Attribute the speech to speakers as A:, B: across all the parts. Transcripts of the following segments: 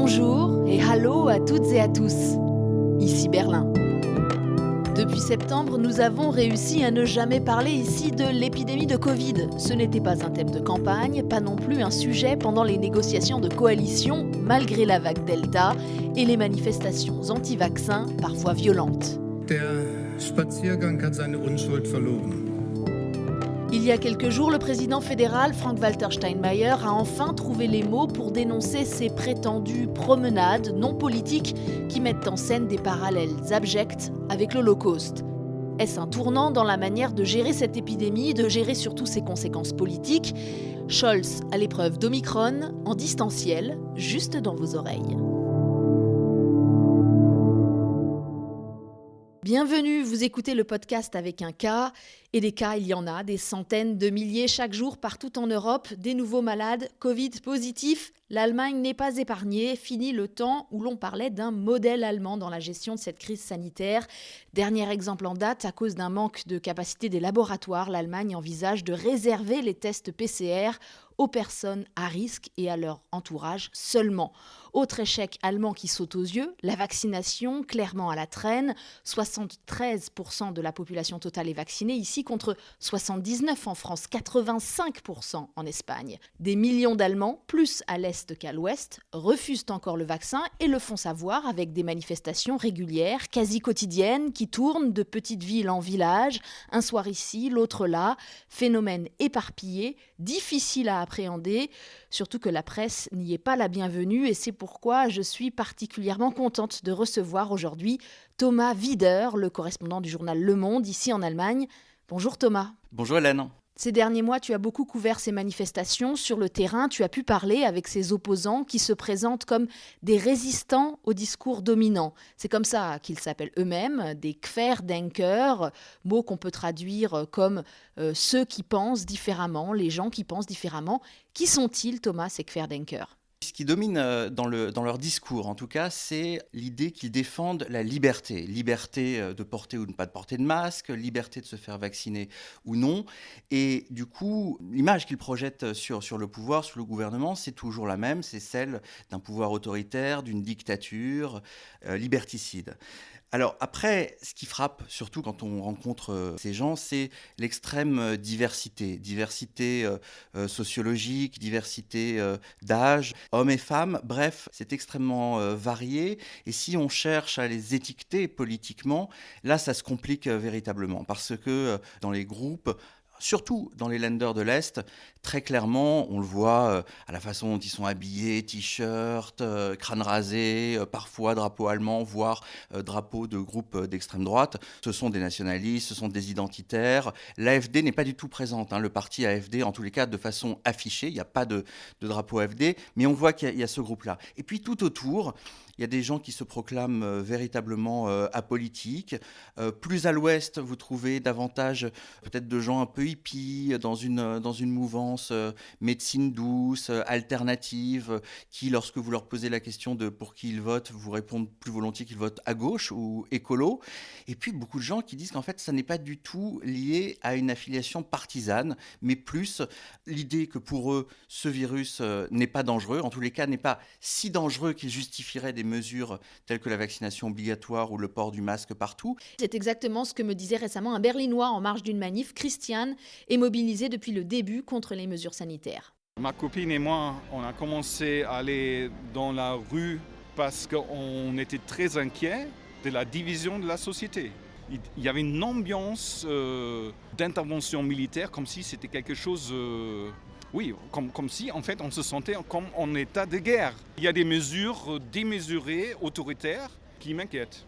A: Bonjour et hallo à toutes et à tous. Ici Berlin. Depuis septembre, nous avons réussi à ne jamais parler ici de l'épidémie de Covid. Ce n'était pas un thème de campagne, pas non plus un sujet pendant les négociations de coalition, malgré la vague Delta et les manifestations anti-vaccins parfois violentes.
B: Der Spaziergang hat seine Unschuld verloren.
A: Il y a quelques jours, le président fédéral Frank-Walter Steinmeier a enfin trouvé les mots pour dénoncer ces prétendues promenades non politiques qui mettent en scène des parallèles abjects avec l'Holocauste. Est-ce un tournant dans la manière de gérer cette épidémie, de gérer surtout ses conséquences politiques ? Scholz à l'épreuve d'Omicron, en distanciel, juste dans vos oreilles. Bienvenue, vous écoutez le podcast avec un cas. Et des cas, il y en a, des centaines de milliers chaque jour partout en Europe, des nouveaux malades, Covid positifs. L'Allemagne n'est pas épargnée, fini le temps où l'on parlait d'un modèle allemand dans la gestion de cette crise sanitaire. Dernier exemple en date, à cause d'un manque de capacité des laboratoires, l'Allemagne envisage de réserver les tests PCR aux personnes à risque et à leur entourage seulement. Autre échec allemand qui saute aux yeux, la vaccination, clairement à la traîne. 73% de la population totale est vaccinée ici contre 79% en France, 85% en Espagne. Des millions d'Allemands, plus à l'Est qu'à l'Ouest, refusent encore le vaccin et le font savoir avec des manifestations régulières, quasi quotidiennes, qui tournent de petite ville en village, un soir ici, l'autre là. Phénomène éparpillé, difficile à appréhender, surtout que la presse n'y est pas la bienvenue et c'est pourquoi je suis particulièrement contente de recevoir aujourd'hui Thomas Wieder, le correspondant du journal Le Monde ici en Allemagne. Bonjour Thomas.
C: Bonjour Hélène.
A: Ces derniers mois, tu as beaucoup couvert ces manifestations sur le terrain. Tu as pu parler avec ces opposants qui se présentent comme des résistants au discours dominant. C'est comme ça qu'ils s'appellent eux-mêmes, des Querdenker, mot qu'on peut traduire comme ceux qui pensent différemment, les gens qui pensent différemment. Qui sont-ils, Thomas, ces Querdenker ?
C: Ce qui domine dans leur discours, en tout cas, c'est l'idée qu'ils défendent la liberté. Liberté de porter ou de ne pas porter de masque, liberté de se faire vacciner ou non. Et du coup, l'image qu'ils projettent sur le pouvoir, sur le gouvernement, c'est toujours la même. C'est celle d'un pouvoir autoritaire, d'une dictature liberticide. Alors après, ce qui frappe, surtout quand on rencontre ces gens, c'est l'extrême diversité. Diversité sociologique, diversité d'âge, hommes et femmes. Bref, c'est extrêmement varié. Et si on cherche à les étiqueter politiquement, là, ça se complique véritablement. Parce que dans les groupes, surtout dans les Länder de l'Est, très clairement, on le voit à la façon dont ils sont habillés, t-shirt, crâne rasé, parfois drapeau allemand, voire drapeau de groupes d'extrême droite. Ce sont des nationalistes, ce sont des identitaires. L'AfD n'est pas du tout présente, le parti AfD, en tous les cas, de façon affichée. Il n'y a pas de drapeau AfD, mais on voit qu'il y a ce groupe-là. Et puis tout autour, il y a des gens qui se proclament véritablement apolitiques. Plus à l'ouest, vous trouvez davantage peut-être de gens un peu hippies, dans une mouvance médecine douce, alternative, qui, lorsque vous leur posez la question de pour qui ils votent, vous répondent plus volontiers qu'ils votent à gauche ou écolo. Et puis beaucoup de gens qui disent qu'en fait, ça n'est pas du tout lié à une affiliation partisane, mais plus l'idée que pour eux, ce virus n'est pas dangereux, en tous les cas n'est pas si dangereux qu'il justifierait des mesures telles que la vaccination obligatoire ou le port du masque partout.
A: C'est exactement ce que me disait récemment un Berlinois en marge d'une manif. Christian est mobilisé depuis le début contre les mesures sanitaires.
D: Ma copine et moi, on a commencé à aller dans la rue parce qu'on était très inquiets de la division de la société. Il y avait une ambiance d'intervention militaire comme si c'était quelque chose... Oui, comme si en fait on se sentait comme en état de guerre. Il y a des mesures démesurées, autoritaires, qui m'inquiètent.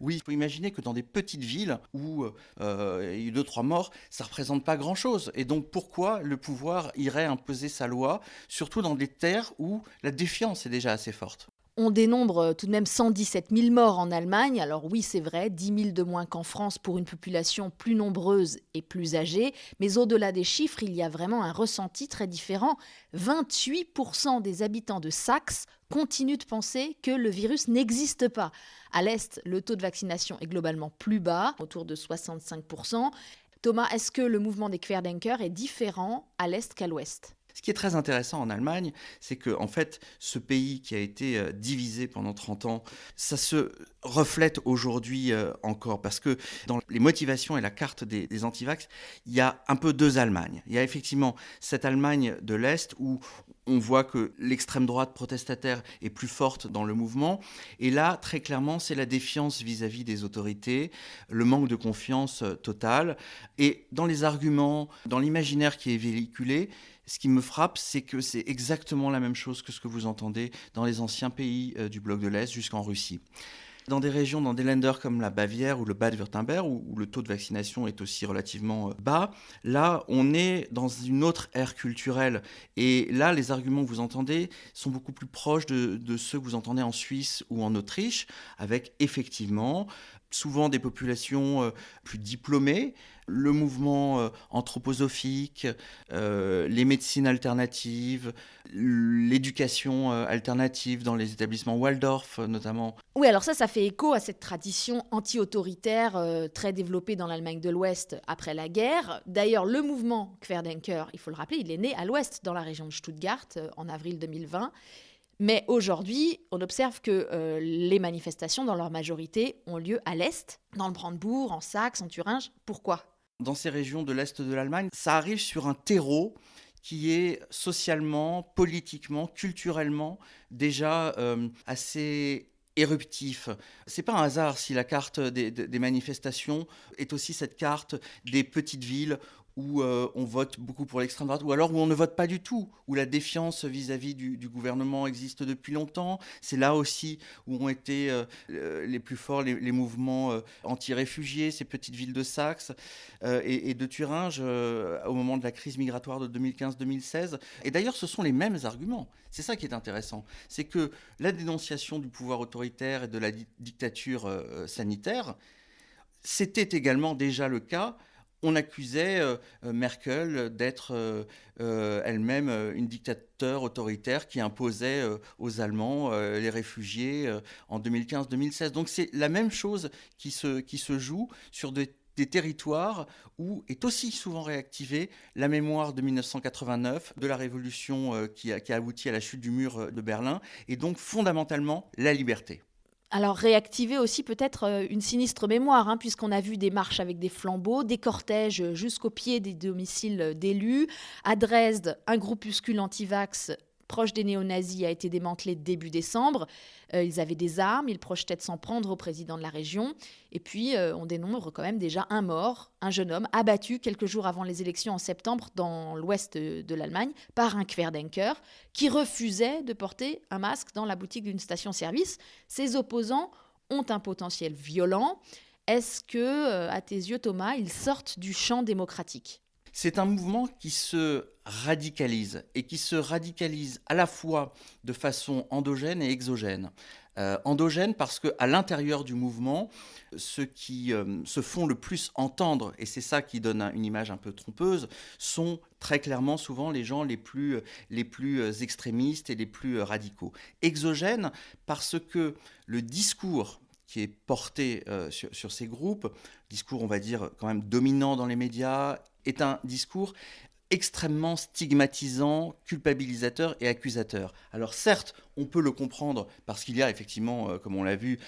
C: Oui, il faut imaginer que dans des petites villes où il y a eu 2-3 morts, ça ne représente pas grand-chose. Et donc pourquoi le pouvoir irait imposer sa loi, surtout dans des terres où la défiance est déjà assez forte ?
A: On dénombre tout de même 117 000 morts en Allemagne. Alors oui, c'est vrai, 10 000 de moins qu'en France pour une population plus nombreuse et plus âgée. Mais au-delà des chiffres, il y a vraiment un ressenti très différent. 28% des habitants de Saxe continuent de penser que le virus n'existe pas. À l'Est, le taux de vaccination est globalement plus bas, autour de 65%. Thomas, est-ce que le mouvement des Querdenker est différent à l'Est qu'à l'Ouest ?
C: Ce qui est très intéressant en Allemagne, c'est que en fait, ce pays qui a été divisé pendant 30 ans, ça se reflète aujourd'hui encore, parce que dans les motivations et la carte des antivax, il y a un peu deux Allemagnes. Il y a effectivement cette Allemagne de l'Est où on voit que l'extrême droite protestataire est plus forte dans le mouvement. Et là, très clairement, c'est la défiance vis-à-vis des autorités, le manque de confiance totale. Et dans les arguments, dans l'imaginaire qui est véhiculé, ce qui me frappe, c'est que c'est exactement la même chose que ce que vous entendez dans les anciens pays du bloc de l'Est jusqu'en Russie. Dans des régions, dans des Länder comme la Bavière ou le Bade-Württemberg, où le taux de vaccination est aussi relativement bas, là, on est dans une autre ère culturelle. Et là, les arguments que vous entendez sont beaucoup plus proches de ceux que vous entendez en Suisse ou en Autriche, avec effectivement souvent des populations plus diplômées, le mouvement anthroposophique, les médecines alternatives, l'éducation alternative dans les établissements Waldorf notamment.
A: Oui, alors ça fait écho à cette tradition anti-autoritaire très développée dans l'Allemagne de l'Ouest après la guerre. D'ailleurs, le mouvement Querdenker, il faut le rappeler, il est né à l'Ouest, dans la région de Stuttgart, en avril 2020. Mais aujourd'hui, on observe que les manifestations, dans leur majorité, ont lieu à l'Est, dans le Brandebourg, en Saxe, en Thuringe. Pourquoi ?
C: Dans ces régions de l'Est de l'Allemagne, ça arrive sur un terreau qui est socialement, politiquement, culturellement déjà assez éruptif. C'est pas un hasard si la carte des manifestations est aussi cette carte des petites villes où on vote beaucoup pour l'extrême droite, ou alors où on ne vote pas du tout, où la défiance vis-à-vis du gouvernement existe depuis longtemps. C'est là aussi où ont été les plus forts les mouvements anti-réfugiés, ces petites villes de Saxe et de Thuringe au moment de la crise migratoire de 2015-2016. Et d'ailleurs, ce sont les mêmes arguments. C'est ça qui est intéressant. C'est que la dénonciation du pouvoir autoritaire et de la dictature sanitaire, c'était également déjà le cas. On accusait Merkel d'être elle-même une dictateur autoritaire qui imposait aux Allemands les réfugiés en 2015-2016. Donc c'est la même chose qui se joue sur des territoires où est aussi souvent réactivée la mémoire de 1989, de la révolution qui a abouti à la chute du mur de Berlin, et donc fondamentalement la liberté.
A: Alors réactiver aussi peut-être une sinistre mémoire, puisqu'on a vu des marches avec des flambeaux, des cortèges jusqu'au pied des domiciles d'élus. À Dresde, un groupuscule anti-vax proche des néo-nazis a été démantelé début décembre. Ils avaient des armes, ils projetaient de s'en prendre au président de la région. Et puis, on dénombre quand même déjà un mort, un jeune homme abattu quelques jours avant les élections en septembre dans l'ouest de l'Allemagne par un Querdenker qui refusait de porter un masque dans la boutique d'une station-service. Ses opposants ont un potentiel violent. Est-ce que, à tes yeux, Thomas, ils sortent du champ démocratique ?
C: C'est un mouvement qui se radicalise et qui se radicalise à la fois de façon endogène et exogène. Endogène parce qu'à l'intérieur du mouvement, ceux qui se font le plus entendre, et c'est ça qui donne une image un peu trompeuse, sont très clairement souvent les gens les plus extrémistes et les plus radicaux. Exogène parce que le discours qui est porté sur ces groupes, discours on va dire quand même dominant dans les médias, est un discours extrêmement stigmatisant, culpabilisateur et accusateur. Alors certes, on peut le comprendre parce qu'il y a effectivement, comme on l'a vu,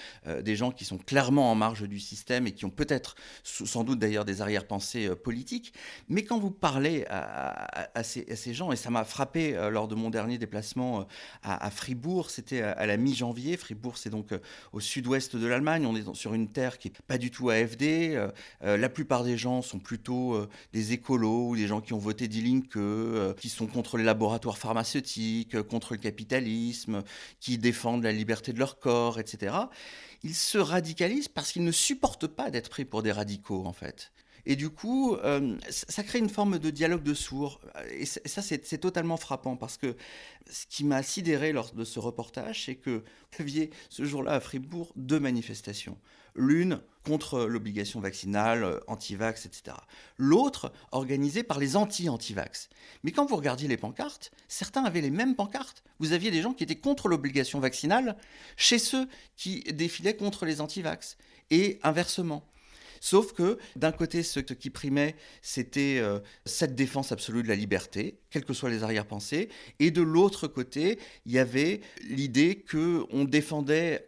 C: des gens qui sont clairement en marge du système et qui ont peut-être, sans doute d'ailleurs, des arrière-pensées politiques. Mais quand vous parlez à ces gens, et ça m'a frappé lors de mon dernier déplacement à Fribourg, c'était à la mi-janvier. Fribourg, c'est donc au sud-ouest de l'Allemagne. On est sur une terre qui n'est pas du tout AfD. La plupart des gens sont plutôt des écolos ou des gens qui ont voté Die Linke, qui sont contre les laboratoires pharmaceutiques, contre le capitalisme, qui défendent la liberté de leur corps, etc. Ils se radicalisent parce qu'ils ne supportent pas d'être pris pour des radicaux, en fait. Et du coup, ça crée une forme de dialogue de sourds. Et ça, c'est totalement frappant parce que ce qui m'a sidéré lors de ce reportage, c'est que vous aviez ce jour-là à Fribourg 2 manifestations. L'une contre l'obligation vaccinale, anti-vax, etc. L'autre organisée par les anti-anti-vax. Mais quand vous regardiez les pancartes, certains avaient les mêmes pancartes. Vous aviez des gens qui étaient contre l'obligation vaccinale chez ceux qui défilaient contre les anti-vax. Et inversement. Sauf que d'un côté, ce qui primait, c'était cette défense absolue de la liberté, quelles que soient les arrière-pensées, et de l'autre côté, il y avait l'idée qu'on défendait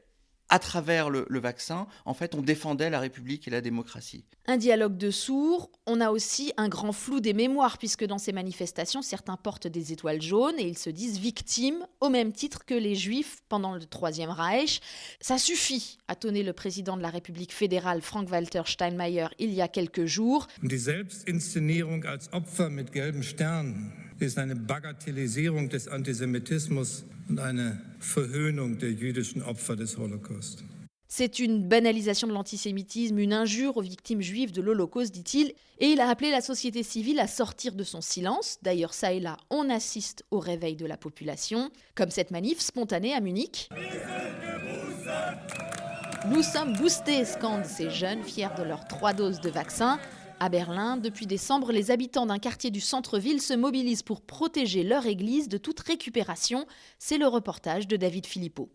C: à travers le vaccin, en fait, on défendait la République et la démocratie.
A: Un dialogue de sourds, on a aussi un grand flou des mémoires, puisque dans ces manifestations, certains portent des étoiles jaunes et ils se disent victimes, au même titre que les Juifs pendant le Troisième Reich. Ça suffit, a tonné le président de la République fédérale, Frank-Walter Steinmeier, il y a quelques jours.
B: Die Selbstinszenierung als Opfer mit gelben Sternen ist eine Bagatellisierung des Antisemitismus und eine Verhöhnung der jüdischen Opfer des Holocaust.
A: C'est une banalisation de l'antisémitisme, une injure aux victimes juives de l'Holocauste, dit-il, et il a appelé la société civile à sortir de son silence. D'ailleurs, ça et là, on assiste au réveil de la population, comme cette manif spontanée à Munich. Nous sommes boostés, scandent ces jeunes, fiers de leurs 3 doses de vaccin. À Berlin, depuis décembre, les habitants d'un quartier du centre-ville se mobilisent pour protéger leur église de toute récupération. C'est le reportage de David Philippot.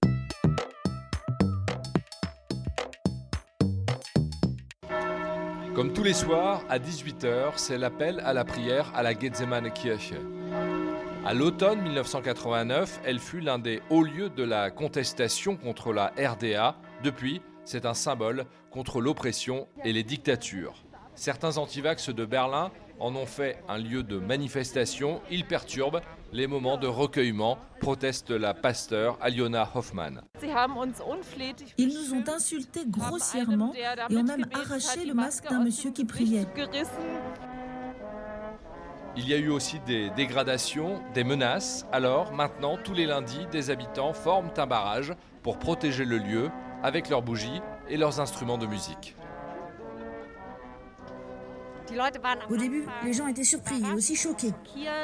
E: Comme tous les soirs, à 18h, c'est l'appel à la prière à la Gethsemane-Kirche. À l'automne 1989, elle fut l'un des hauts lieux de la contestation contre la RDA. Depuis, c'est un symbole contre l'oppression et les dictatures. Certains antivax de Berlin en ont fait un lieu de manifestation. Ils perturbent les moments de recueillement, proteste la pasteur Aliona Hoffmann.
F: Ils nous ont insultés grossièrement et ont même arraché le masque d'un monsieur qui priait.
E: Il y a eu aussi des dégradations, des menaces. Alors, maintenant, tous les lundis, des habitants forment un barrage pour protéger le lieu avec leurs bougies et leurs instruments de musique.
F: Au début, les gens étaient surpris et aussi choqués.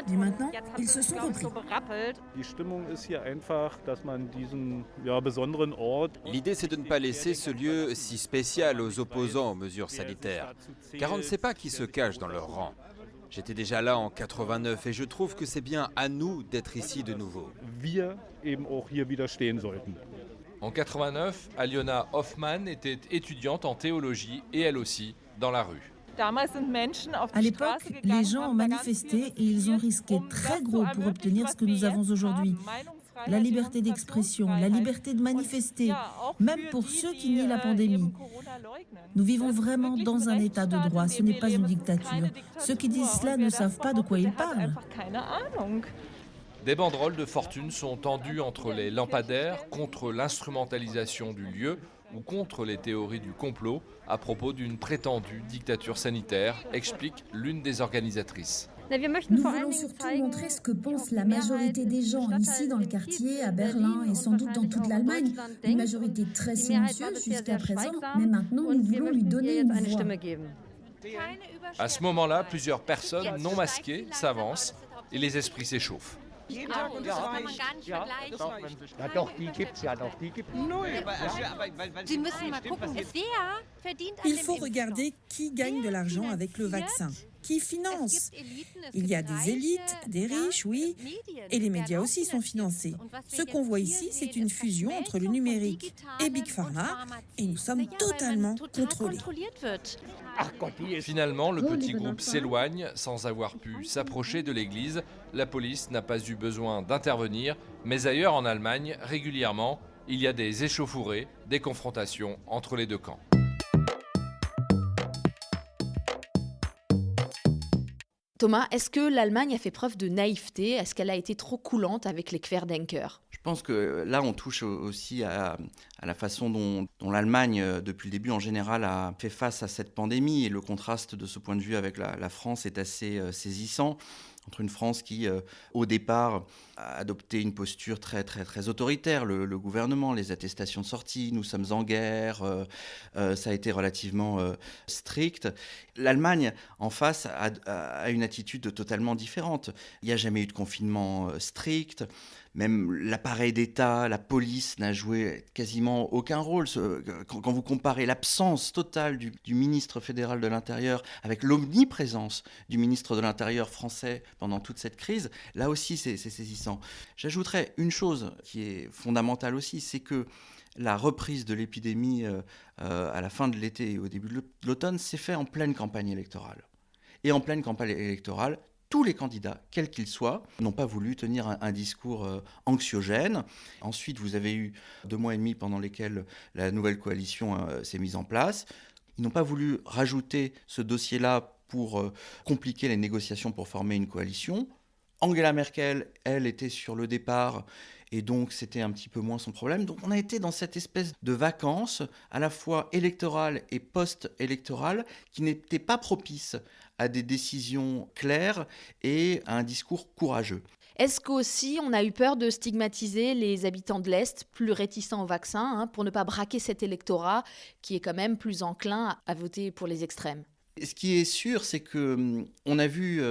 F: Mais maintenant, ils se sont repris.
G: L'idée, c'est de ne pas laisser ce lieu si spécial aux opposants aux mesures sanitaires, car on ne sait pas qui se cache dans leur rang. J'étais déjà là en 89 et je trouve que c'est bien à nous d'être ici de nouveau.
E: En 89, Aliona Hoffmann était étudiante en théologie et elle aussi dans la rue.
F: À l'époque, les gens ont manifesté et ils ont risqué très gros pour obtenir ce que nous avons aujourd'hui. La liberté d'expression, la liberté de manifester, même pour ceux qui nient la pandémie. Nous vivons vraiment dans un état de droit, ce n'est pas une dictature. Ceux qui disent cela ne savent pas de quoi ils parlent.
E: Des banderoles de fortune sont tendues entre les lampadaires contre l'instrumentalisation du lieu ou contre les théories du complot à propos d'une prétendue dictature sanitaire, explique l'une des organisatrices.
H: Nous voulons surtout montrer ce que pense la majorité des gens ici dans le quartier, à Berlin et sans doute dans toute l'Allemagne. Une majorité très silencieuse jusqu'à présent, mais maintenant nous voulons lui donner une voix.
E: À ce moment-là, plusieurs personnes non masquées s'avancent et les esprits s'échauffent.
I: Il faut regarder qui gagne de l'argent avec le vaccin, qui finance. Il y a des élites, des riches, oui, et les médias aussi sont financés. Ce qu'on voit ici, c'est une fusion entre le numérique et Big Pharma, et nous sommes totalement contrôlés.
E: Finalement, le petit groupe s'éloigne sans avoir pu s'approcher de l'église. La police n'a pas eu besoin d'intervenir, mais ailleurs en Allemagne, régulièrement, il y a des échauffourées, des confrontations entre les deux camps.
A: Thomas, est-ce que l'Allemagne a fait preuve de naïveté ? Est-ce qu'elle a été trop coulante avec les Querdenker ?
C: Je pense que là, on touche aussi à la façon dont l'Allemagne, depuis le début en général, a fait face à cette pandémie. Et le contraste de ce point de vue avec la France est assez saisissant. Entre une France qui, au départ, a adopté une posture très, très, très autoritaire, le gouvernement, les attestations de sortie, nous sommes en guerre, ça a été relativement strict. L'Allemagne, en face, a une attitude totalement différente. Il n'y a jamais eu de confinement strict. Même l'appareil d'État, la police n'a joué quasiment aucun rôle. Quand vous comparez l'absence totale du ministre fédéral de l'Intérieur avec l'omniprésence du ministre de l'Intérieur français pendant toute cette crise. Là aussi, c'est saisissant. J'ajouterais une chose qui est fondamentale aussi, c'est que la reprise de l'épidémie à la fin de l'été et au début de l'automne s'est fait en pleine campagne électorale. Et en pleine campagne électorale, tous les candidats, quels qu'ils soient, n'ont pas voulu tenir un discours anxiogène. Ensuite, vous avez eu 2 mois et demi pendant lesquels la nouvelle coalition s'est mise en place. Ils n'ont pas voulu rajouter ce dossier-là pour compliquer les négociations pour former une coalition. Angela Merkel, elle, était sur le départ et donc c'était un petit peu moins son problème. Donc on a été dans cette espèce de vacances, à la fois électorales et post-électorales, qui n'étaient pas propices à des décisions claires et à un discours courageux.
A: Est-ce qu'aussi on a eu peur de stigmatiser les habitants de l'Est, plus réticents au vaccin, pour ne pas braquer cet électorat qui est quand même plus enclin à voter pour les extrêmes ?
C: Ce qui est sûr, c'est qu'on a vu,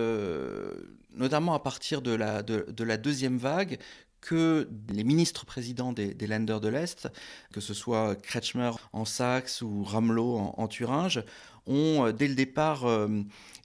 C: notamment à partir de la deuxième vague, que les ministres-présidents des Länder de l'Est, que ce soit Kretschmer en Saxe ou Ramelow en Thuringe, ont dès le départ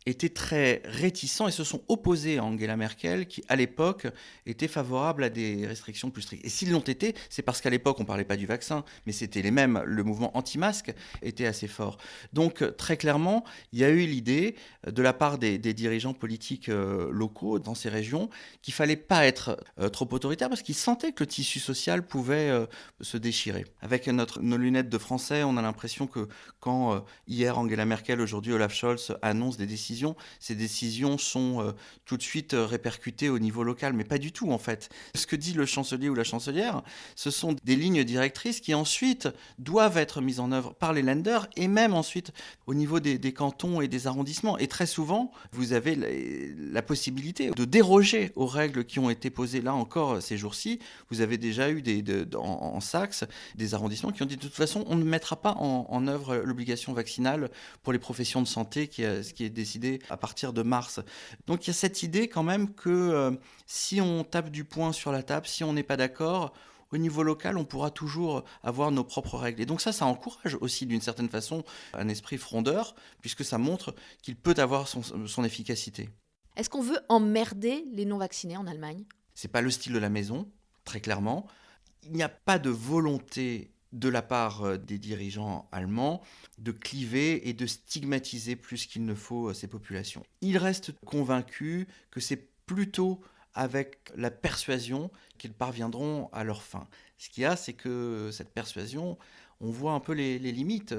C: été très réticents et se sont opposés à Angela Merkel, qui à l'époque était favorable à des restrictions plus strictes. Et s'ils l'ont été, c'est parce qu'à l'époque on ne parlait pas du vaccin, mais c'était les mêmes. Le mouvement anti-masque était assez fort. Donc très clairement, il y a eu l'idée de la part des dirigeants politiques locaux dans ces régions qu'il ne fallait pas être trop autoritaire parce qu'ils sentaient que le tissu social pouvait se déchirer. Avec nos lunettes de français, on a l'impression que quand hier Angela Merkel, aujourd'hui Olaf Scholz annoncent des décisions, ces décisions sont tout de suite répercutées au niveau local, mais pas du tout en fait. Ce que dit le chancelier ou la chancelière, ce sont des lignes directrices qui ensuite doivent être mises en œuvre par les Länder et même ensuite au niveau des cantons et des arrondissements. Et très souvent, vous avez la possibilité de déroger aux règles qui ont été posées là encore ces jours-ci. Vous avez déjà eu en Saxe des arrondissements qui ont dit de toute façon, on ne mettra pas en œuvre l'obligation vaccinale pour les professions de santé qui est décidée à partir de mars. Donc il y a cette idée quand même que si on tape du poing sur la table, si on n'est pas d'accord, au niveau local, on pourra toujours avoir nos propres règles. Et donc ça encourage aussi d'une certaine façon un esprit frondeur, puisque ça montre qu'il peut avoir son efficacité.
A: Est-ce qu'on veut emmerder les non-vaccinés en Allemagne ?
C: C'est pas le style de la maison, très clairement. Il n'y a pas de volonté de la part des dirigeants allemands de cliver et de stigmatiser plus qu'il ne faut ces populations. Ils restent convaincus que c'est plutôt avec la persuasion qu'ils parviendront à leur fin. Ce qu'il y a, c'est que cette persuasion, on voit un peu les limites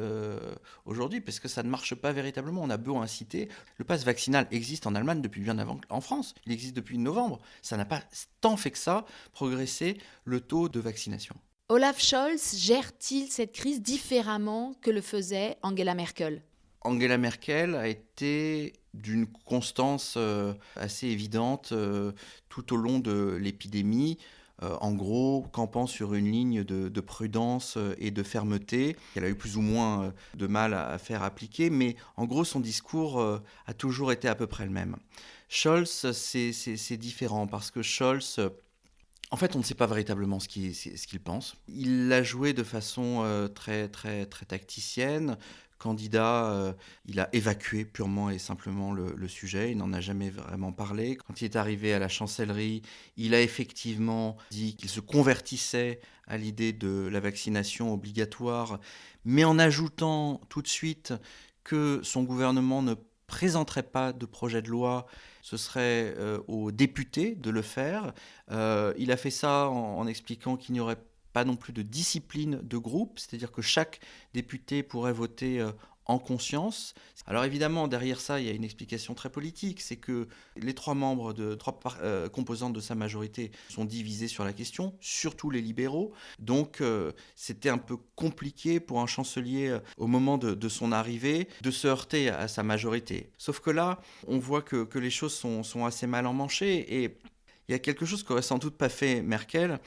C: aujourd'hui, parce que ça ne marche pas véritablement. On a beau inciter. Le pass vaccinal existe en Allemagne depuis bien avant en France. Il existe depuis novembre. Ça n'a pas tant fait que ça progresser le taux de vaccination.
A: Olaf Scholz gère-t-il cette crise différemment que le faisait Angela Merkel ?
C: Angela Merkel a été d'une constance assez évidente tout au long de l'épidémie, en gros campant sur une ligne de prudence et de fermeté. Elle a eu plus ou moins de mal à faire appliquer, mais en gros son discours a toujours été à peu près le même. Scholz, c'est différent parce que Scholz... En fait, on ne sait pas véritablement ce qu'il pense. Il l'a joué de façon très, très, très tacticienne. Candidat, il a évacué purement et simplement le sujet. Il n'en a jamais vraiment parlé. Quand il est arrivé à la chancellerie, il a effectivement dit qu'il se convertissait à l'idée de la vaccination obligatoire, mais en ajoutant tout de suite que son gouvernement ne présenterait pas de projet de loi, ce serait aux députés de le faire. Il a fait ça en expliquant qu'il n'y aurait pas non plus de discipline de groupe, c'est-à-dire que chaque député pourrait voter en conscience. Alors évidemment, derrière ça, il y a une explication très politique, c'est que les trois composantes de sa majorité sont divisées sur la question, surtout les libéraux. Donc c'était un peu compliqué pour un chancelier, au moment de son arrivée, de se heurter à sa majorité. Sauf que là, on voit que les choses sont assez mal emmanchées, et il y a quelque chose qu'aurait sans doute pas fait Merkel,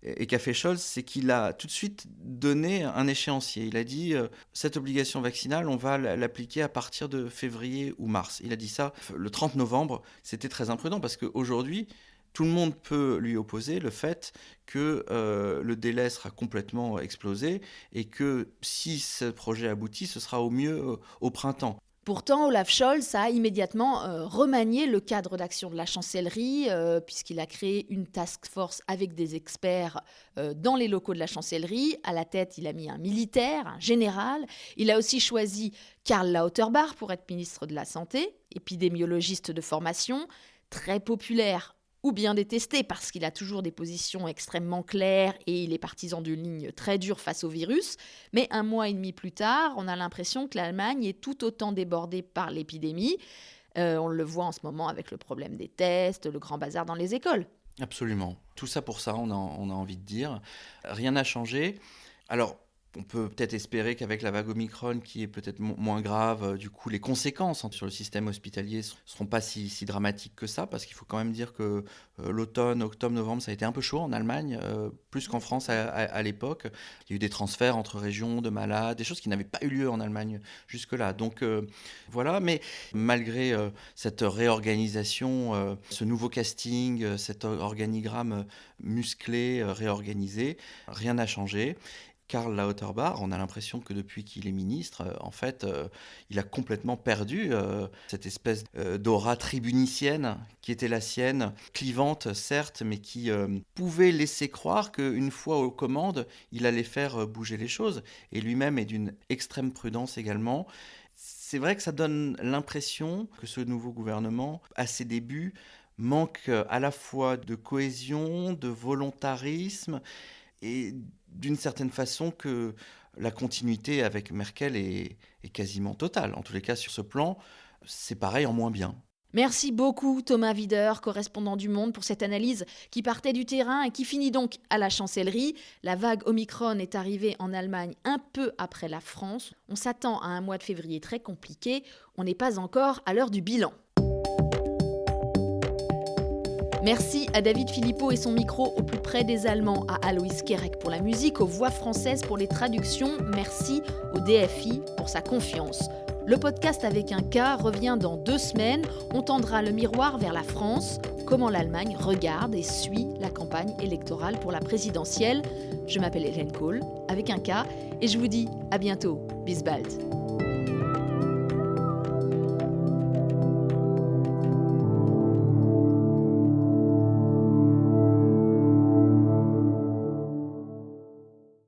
C: et qu'a fait Scholz, c'est qu'il a tout de suite donné un échéancier. Il a dit cette obligation vaccinale, on va l'appliquer à partir de février ou mars. Il a dit ça le 30 novembre. C'était très imprudent parce qu'aujourd'hui, tout le monde peut lui opposer le fait que le délai sera complètement explosé et que si ce projet aboutit, ce sera au mieux au printemps.
A: Pourtant, Olaf Scholz a immédiatement remanié le cadre d'action de la chancellerie, puisqu'il a créé une task force avec des experts dans les locaux de la chancellerie. À la tête, il a mis un militaire, un général. Il a aussi choisi Karl Lauterbach pour être ministre de la Santé, épidémiologiste de formation, très populaire ou bien détesté parce qu'il a toujours des positions extrêmement claires et il est partisan d'une ligne très dure face au virus. Mais 1 mois et demi plus tard, on a l'impression que l'Allemagne est tout autant débordée par l'épidémie. On le voit en ce moment avec le problème des tests, le grand bazar dans les écoles.
C: Absolument. Tout ça pour ça, on a envie de dire. Rien n'a changé. Alors, on peut peut-être espérer qu'avec la vague Omicron, qui est peut-être moins grave, du coup, les conséquences sur le système hospitalier ne seront pas si dramatiques que ça, parce qu'il faut quand même dire que l'automne, octobre, novembre, ça a été un peu chaud en Allemagne, plus qu'en France à l'époque. Il y a eu des transferts entre régions de malades, des choses qui n'avaient pas eu lieu en Allemagne jusque-là. Donc voilà, mais malgré cette réorganisation, ce nouveau casting, cet organigramme musclé, réorganisé, rien n'a changé. Karl Lauterbach, on a l'impression que depuis qu'il est ministre, en fait, il a complètement perdu cette espèce d'aura tribunicienne qui était la sienne, clivante certes, mais qui pouvait laisser croire qu'une fois aux commandes, il allait faire bouger les choses. Et lui-même est d'une extrême prudence également. C'est vrai que ça donne l'impression que ce nouveau gouvernement, à ses débuts, manque à la fois de cohésion, de volontarisme, et d'une certaine façon que la continuité avec Merkel est quasiment totale. En tous les cas, sur ce plan, c'est pareil en moins bien.
A: Merci beaucoup Thomas Wider, correspondant du Monde, pour cette analyse qui partait du terrain et qui finit donc à la chancellerie. La vague Omicron est arrivée en Allemagne un peu après la France. On s'attend à un mois de février très compliqué. On n'est pas encore à l'heure du bilan. Merci à David Philippot et son micro au plus près des Allemands, à Aloïs Kerek pour la musique, aux voix françaises pour les traductions. Merci au DFI pour sa confiance. Le podcast avec un K revient dans 2 semaines. On tendra le miroir vers la France, comment l'Allemagne regarde et suit la campagne électorale pour la présidentielle. Je m'appelle Hélène Kohl, avec un K, et je vous dis à bientôt. Bis bald.